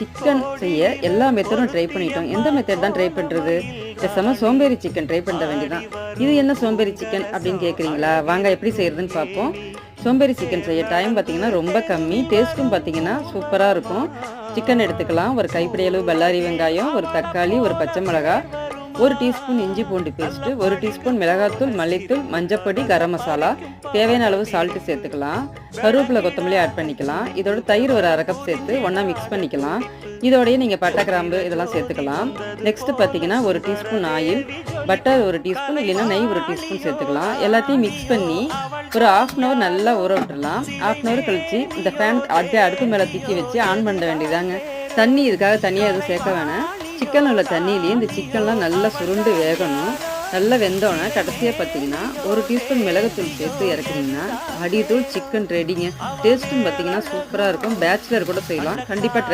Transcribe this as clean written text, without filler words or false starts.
Chicken செய்ய எல்லா மெத்தடும் try பண்ணிட்டோம். எந்த மெத்தட் தான் ட்ரை பண்ணுறது? பேசாமல் சோம்பேறி சிக்கன் ட்ரை பண்ண வேண்டியதான். இது என்ன சோம்பேறி சிக்கன் அப்படின்னு கேட்குறீங்களா? வாங்க எப்படி செய்கிறதுன்னு பார்ப்போம். சோம்பேறி சிக்கன் செய்ய டைம் பார்த்திங்கன்னா ரொம்ப கம்மி, டேஸ்ட்டும் பார்த்திங்கன்னா சூப்பராக இருக்கும். சிக்கன் எடுத்துக்கலாம். ஒரு கைப்பிடி அளவு பல்லாரி வெங்காயம், ஒரு தக்காளி, ஒரு பச்சை மிளகாய், 1 டீஸ்பூன் இஞ்சி பூண்டு பேஸ்ட்டு, 1 டீஸ்பூன் மிளகாத்தூள், மல்லித்தூள், மஞ்சப்பொடி, கரம் மசாலா, தேவையான அளவு சால்ட்டு சேர்த்துக்கலாம். கருவேப்பிலை, கொத்தமல்லி ஆட் பண்ணிக்கலாம். இதோட தயிர் ஒரு 1/2 கப் சேர்த்து ஒன்றா மிக்ஸ் பண்ணிக்கலாம். இதோடய நீங்கள் பட்டை, கிராம்பு இதெல்லாம் சேர்த்துக்கலாம். நெக்ஸ்ட்டு பார்த்தீங்கன்னா 1 டீஸ்பூன் ஆயில், பட்டர் 1 டீஸ்பூன், இல்லைன்னா நெய் 1 டீஸ்பூன் சேர்த்துக்கலாம். எல்லாத்தையும் மிக்ஸ் பண்ணி ஒரு 1/2 hour நல்லா ஊற விட்டுடலாம். 1/2 hour கழிச்சு இந்த ஃபேன் அப்படியே அடுப்பு மேலே தூக்கி வச்சு ஆன் பண்ண வேண்டியதாங்க. தண்ணி இதுக்காக தனியாக எதுவும் சேர்க்க வேணாம். சிக்கன் உள்ள தண்ணியிலேயே இந்த சிக்கன்லாம் நல்லா சுருண்டு வேகணும். நல்லா வெந்தோடனே கடைசியாக பார்த்தீங்கன்னா 1 டீஸ்பூன் மிளகுத்தூள் சேர்த்து இறக்குறீங்கன்னா அடித்தூள் சிக்கன் ரெடிங்க. டேஸ்ட்டும் பார்த்தீங்கன்னா சூப்பராக இருக்கும். பேச்சுலர் கூட செய்யலாம். கண்டிப்பாக ட்ரை